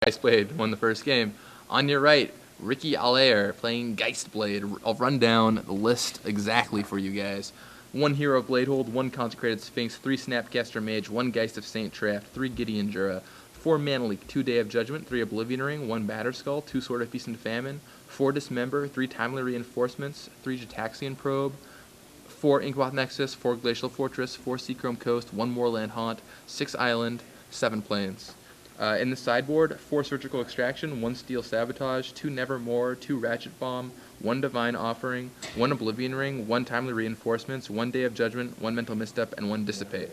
Geistblade won the first game. On your right, Ricky Allaer playing Geistblade. I'll run down the list exactly for you guys. 1 Hero of Bladehold, 1 Consecrated Sphinx, 3 Snapcaster Mage, 1 Geist of Saint Traft, 3 Gideon Jura, 4 Mana Leak, 2 Day of Judgment, 3 Oblivion Ring, 1 Batterskull, 2 Sword of Feast and Famine, 4 Dismember, 3 Timely Reinforcements, 3 Jataxian Probe, 4 Inkmoth Nexus, 4 Glacial Fortress, 4 Seachrome Coast, 1 Moorland Haunt, 6 Island, 7 Plains. In the sideboard, 4 Surgical Extraction, 1 Steel Sabotage, 2 Nevermore, 2 Ratchet Bomb, 1 Divine Offering, 1 Oblivion Ring, 1 Timely Reinforcements, 1 Day of Judgment, 1 Mental Misstep, and 1 Dissipate.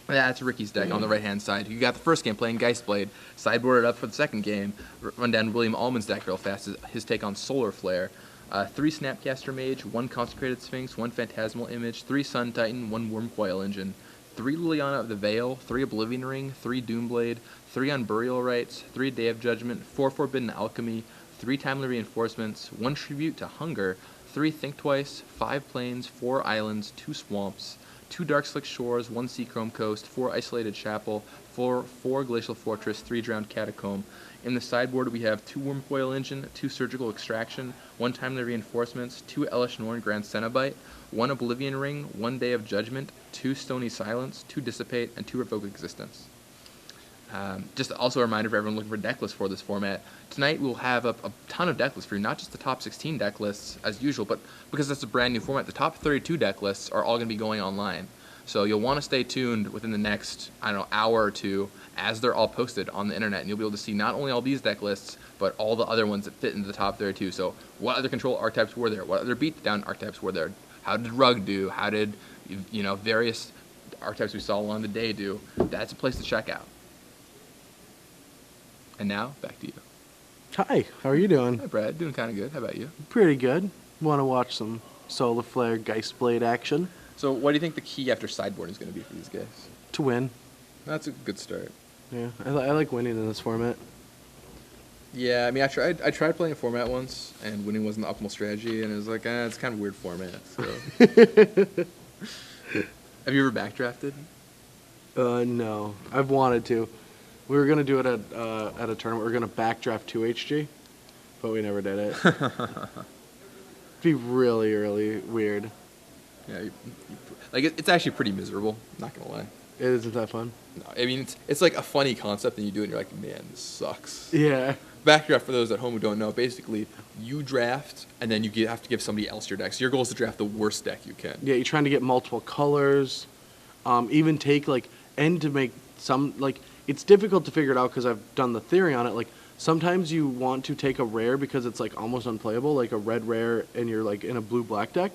That's Ricky's deck on the right-hand side. You got the first game playing Geistblade, sideboarded up for the second game. Run down William Allman's deck real fast, his take on Solar Flare. 3 Snapcaster Mage, 1 Consecrated Sphinx, 1 Phantasmal Image, 3 Sun Titan, 1 Wormcoil Engine, 3 Liliana of the Veil, 3 Oblivion Ring, 3 Doomblade, 3 Unburial Rites, 3 Day of Judgment, 4 Forbidden Alchemy, 3 Timely Reinforcements, 1 Tribute to Hunger, 3 Think Twice, 5 Plains, 4 Islands, 2 Swamps, 2 Darkslick Shores, 1 Seachrome Coast, 4 Isolated Chapel, 4 Glacial Fortress, 3 Drowned Catacomb. In the sideboard, we have 2 Wormcoil Engine, 2 Surgical Extraction, 1 Timely Reinforcements, 2 Elesh Norn Grand Cenobite, 1 Oblivion Ring, 1 Day of Judgment, 2 Stony Silence, 2 Dissipate, and 2 Revoke Existence. Just also a reminder for everyone looking for deck lists for this format. Tonight we'll have a ton of deck lists for you, not just the top 16 deck lists as usual, but because it's a brand new format, the top 32 deck lists are all going to be going online. So you'll want to stay tuned within the next, hour or two as they're all posted on the internet, and you'll be able to see not only all these deck lists, but all the other ones that fit into the top 32. So what other control archetypes were there? What other beatdown archetypes were there? How did Rug do? How did, various archetypes we saw along the day do? That's a place to check out. And now, back to you. Hi, how are you doing? Hi, Brad. Doing kind of good. How about you? Pretty good. Want to watch some Solar Flare Geistblade action? So what do you think the key after sideboarding is going to be for these guys? To win. That's a good start. Yeah, I like winning in this format. Yeah, I mean, I tried playing a format once, and winning wasn't the optimal strategy, and it was like, it's kind of a weird format. So. Have you ever backdrafted? No. I've wanted to. We were going to do it at a tournament. We were going to backdraft 2HG, but we never did it. It'd be really, really weird. Yeah, it's actually pretty miserable, not going to lie. It isn't that fun? No, I mean, it's like a funny concept, and you do it, and you're like, man, this sucks. Yeah. Backdraft, for those at home who don't know, basically, you draft, and then you have to give somebody else your deck. So your goal is to draft the worst deck you can. Yeah, you're trying to get multiple colors, even take, and to make some, it's difficult to figure it out because I've done the theory on it. Sometimes you want to take a rare because it's, almost unplayable, like a red rare, and you're, in a blue-black deck.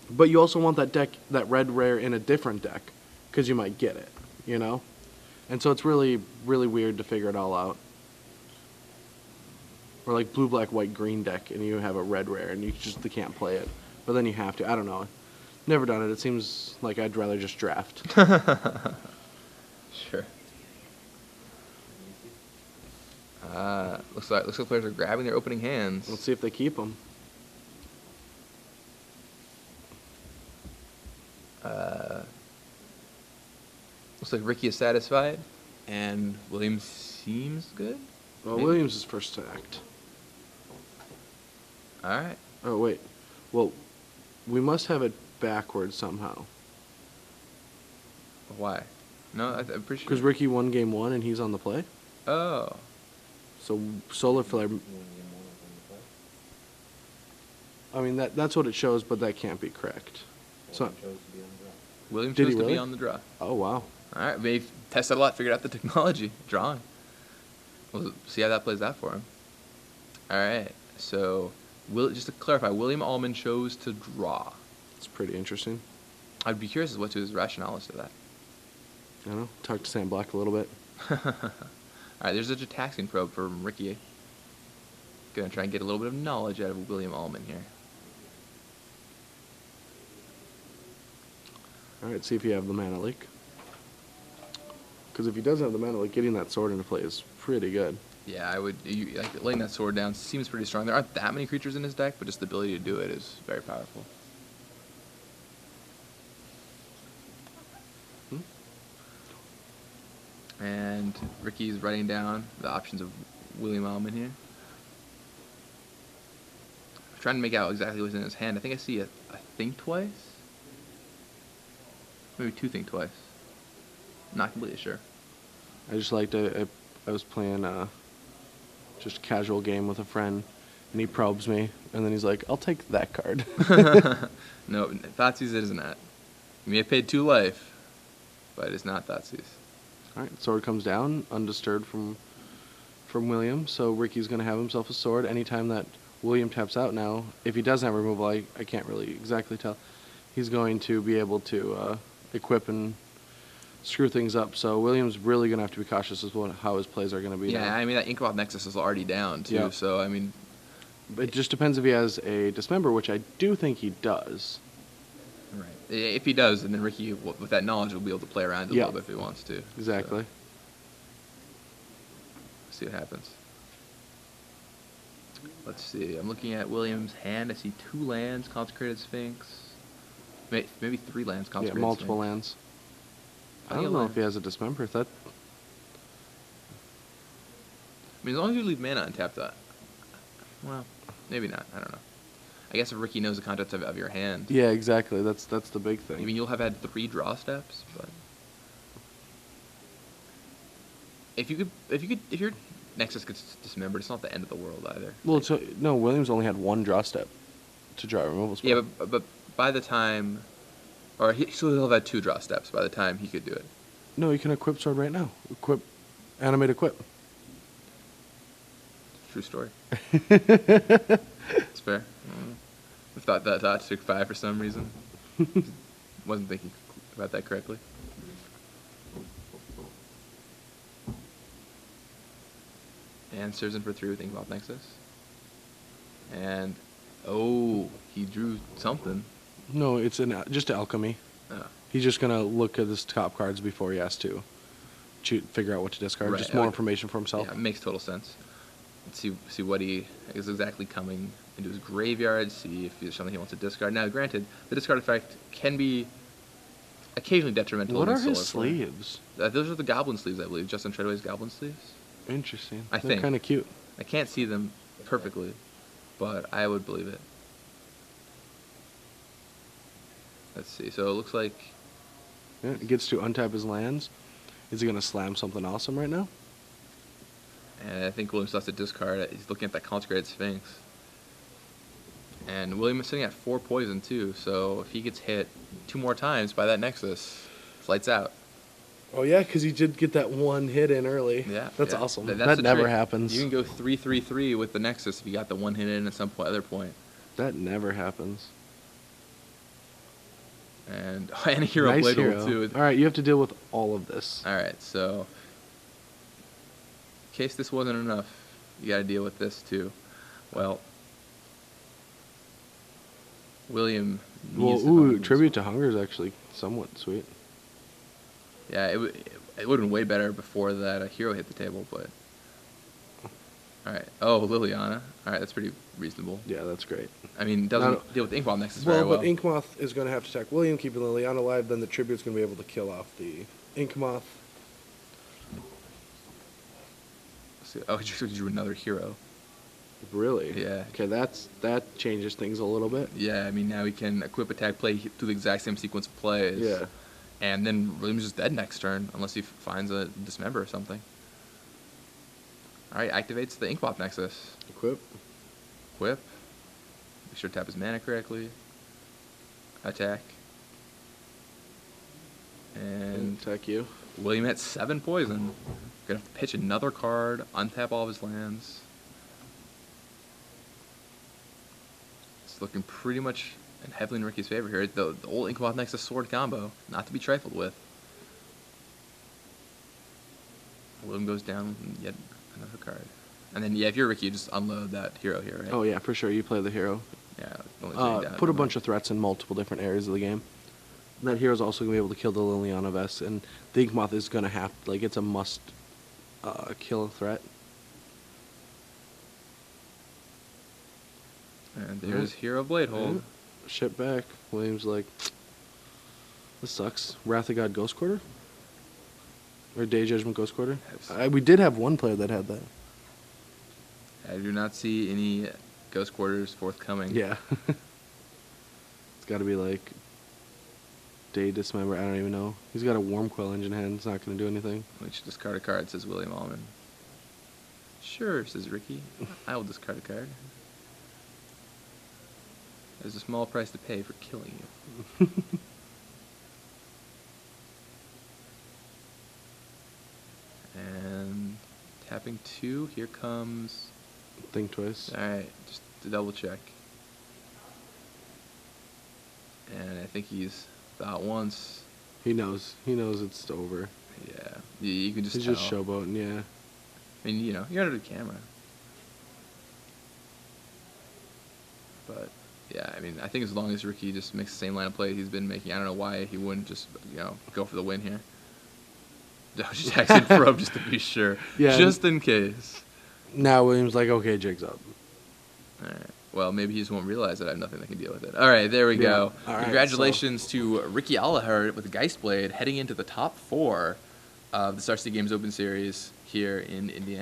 But you also want that red rare in a different deck because you might get it, And so it's really, really weird to figure it all out. Or blue, black, white, green deck, and you have a red rare, and you just can't play it. But then you have to. I don't know. Never done it. It seems like I'd rather just draft. Sure. Looks like players are grabbing their opening hands. Let's see if they keep them. Looks like Ricky is satisfied, and Williams seems good. Well, maybe. Williams is first to act. All right. Oh, wait. Well, we must have it backwards somehow. Why? No, I'm pretty sure. Because Ricky won game 1 and he's on the play. Oh. So Solar Flare. I mean, that's what it shows, but that can't be correct. So Williams chose to be on the draw. Oh, wow. All right. We've tested a lot, figured out the technology. Drawing. We'll see how that plays out for him. All right. So, just to clarify, William Allman chose to draw. It's pretty interesting. I'd be curious as what his rationale is to that. I don't know. Talk to Sam Black a little bit. All right, there's a Jataxian probe from Ricky. Gonna try and get a little bit of knowledge out of William Allman here. All right, see if you have the mana leak. Because if he doesn't have the mana leak, getting that sword into play is pretty good. Yeah, laying that sword down seems pretty strong. There aren't that many creatures in his deck, but just the ability to do it is very powerful. And Ricky's writing down the options of William Allman here. I'm trying to make out exactly what's in his hand. I think I see a think twice. Maybe two think twice. Not completely sure. I just liked it. I was playing just a casual game with a friend, and he probes me, and then he's like, "I'll take that card." No, Thoughtseize it is not. You may have paid 2 life, but it's not Thoughtseize. All right, sword comes down, undisturbed from William. So Ricky's going to have himself a sword. Anytime that William taps out now, if he doesn't have removal, I can't really exactly tell. He's going to be able to equip and screw things up. So William's really going to have to be cautious as to how his plays are going to be. Yeah, now. I mean, that Inkmoth Nexus is already down, too. Yeah. So, I mean... It just depends if he has a Dismember, which I do think he does. Right. If he does, and then Ricky, with that knowledge, will be able to play around a little bit if he wants to. Exactly. So, see what happens. Let's see. I'm looking at William's hand. I see 2 lands, Consecrated Sphinx. Maybe 3 lands, Consecrated Yeah, multiple Sphinx. lands. I don't know if he has a Dismember. That. I mean, as long as you leave mana untapped, well, maybe not. I don't know. I guess if Ricky knows the contents of your hand. Yeah, exactly. That's the big thing. I mean, you'll have had 3 draw steps, but if your Nexus gets dismembered, it's not the end of the world either. Well, no, Williams only had 1 draw step to draw a removal spell. Yeah, but by the time, so he'll have had 2 draw steps by the time he could do it. No, you can equip sword right now. Animate equip. True story. It's fair. I thought that took 5 for some reason. Wasn't thinking about that correctly. And serves in for 3 with Inkmoth Nexus. And, he drew something. No, it's just alchemy. Oh. He's just going to look at his top cards before he has to figure out what to discard. Right. Just more information for himself. Yeah, it makes total sense. Let's see what he is exactly coming into his graveyard, see if there's something he wants to discard. Now, granted, the discard effect can be occasionally detrimental. What in are his Solar Flare. sleeves? Those are the Goblin sleeves, I believe. Justin Treadway's Goblin sleeves. Interesting. I They're think. kind of cute. I can't see them perfectly, but I would believe it. Let's see. So it looks like... Yeah, he gets to untap his lands. Is he going to slam something awesome right now? And I think William still has to discard it. He's looking at that Consecrated Sphinx. And William is sitting at 4 poison, too. So if he gets hit 2 more times by that Nexus, lights out. Oh, yeah, because he did get that 1 hit in early. Yeah. That's yeah. awesome. That's that the never trick. happens. You can go 3/3/3 with the Nexus if you got the 1 hit in at some other point. That never happens. And a Hero Nice Blade hero. Hole, too. All right, you have to deal with all of this. All right, so in case this wasn't enough, you got to deal with this too. Well, William needs to Tribute to Hunger is actually somewhat sweet. Yeah, it would have been way better before that hero hit the table, but all right. Oh, Liliana. All right, that's pretty reasonable. Yeah, that's great. I mean, doesn't deal with Inkmoth Nexus very well. Well, but Inkmoth is going to have to attack William, keeping Liliana alive. Then the Tribute's going to be able to kill off the Inkmoth. Oh, he drew another hero. Really? Yeah. Okay, that changes things a little bit. Yeah, I mean, now he can equip, attack, play through the exact same sequence of plays. Yeah. And then William's just dead next turn, unless he finds a Dismember or something. All right, activates the Inkmoth Nexus. Equip. Whip. Make sure to tap his mana correctly. Attack. And attack you. William at 7 poison. Gonna have to pitch another card, untap all of his lands. It's looking pretty much heavily in Ricky's favor here. The old Inkmoth Nexus sword combo, not to be trifled with. William goes down with yet another card. And then, yeah, if you're Ricky, you just unload that hero here, right? Oh, yeah, for sure. You play the hero. Yeah. Only Put a bunch of threats in multiple different areas of the game. And that hero's also going to be able to kill the Liliana Vest. And the Inkmoth is going to have, it's a must kill threat. And there's Hero Blade Hold. Ship back. William's like, this sucks. Wrath of God Ghost Quarter? Or Day Judgment Ghost Quarter? We did have one player that had that. I do not see any Ghost Quarters forthcoming. Yeah. It's got to be like Day Dismember. I don't even know. He's got a Warm Quill Engine hand. It's not going to do anything. We should discard a card, says William Allman. Sure, says Ricky. I will discard a card. There's a small price to pay for killing you. And tapping 2, here comes... Think twice. Alright, just to double check. And I think he's about once. He knows. He knows it's over. Yeah, you can just He's tell. just showboating, yeah. I mean, you know, you're under the camera. But, yeah, I mean, I think as long as Ricky just makes the same line of play he's been making, I don't know why he wouldn't just, you know, go for the win here. Just Jackson probe just to be sure. Yeah. Just in case. Now William's like, okay, jig's up. All right. Well, maybe he just won't realize that I have nothing that can deal with it. All right, there we go. All right, Congratulations to Ricky Allaer with Geistblade heading into the top 4 of the Star City Games Open Series here in Indiana.